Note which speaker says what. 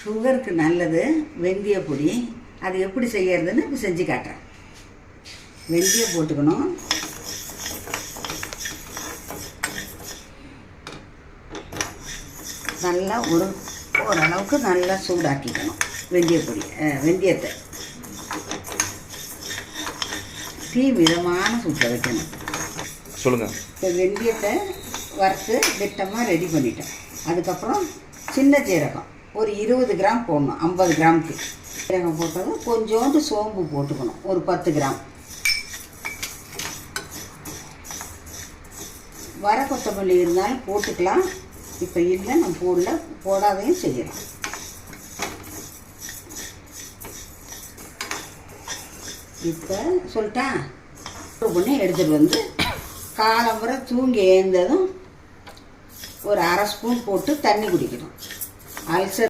Speaker 1: சுகருக்கு நல்லது வெந்தய பொடி. அது எப்படி செய்யறதுன்னு இப்போ செஞ்சு காட்டுறேன். வெந்தயம் போட்டுக்கணும். நல்லா ஓரளவுக்கு நல்லா சூடாக்கிக்கணும். வெந்தயத்தை தீ மிதமான சூட்டில் வைக்கணும்.
Speaker 2: சொல்லுங்கள்.
Speaker 1: இப்போ வெந்தயத்தை வறுத்து திட்டமாக ரெடி பண்ணிட்டேன். அதுக்கப்புறம் சின்ன சீரகம் ஒரு 20 கிராம் போடணும். 50 கிராமுக்கு சீரகம் போட்டது. கொஞ்சோண்டு சோம்பு போட்டுக்கணும், ஒரு 10 கிராம். வர கொத்தமல்லி இருந்தாலும் போட்டுக்கலாம். இப்போ இல்லை, நம்ம போடாதையும் செய்யலாம். இப்போ சொல்லிட்டேன். பண்ணி எடுத்துகிட்டு வந்து காலம்புரை தூங்கி எழுந்ததும் ஒரு 1/2 ஸ்பூன் போட்டு தண்ணி குடிக்கணும். அல்சர்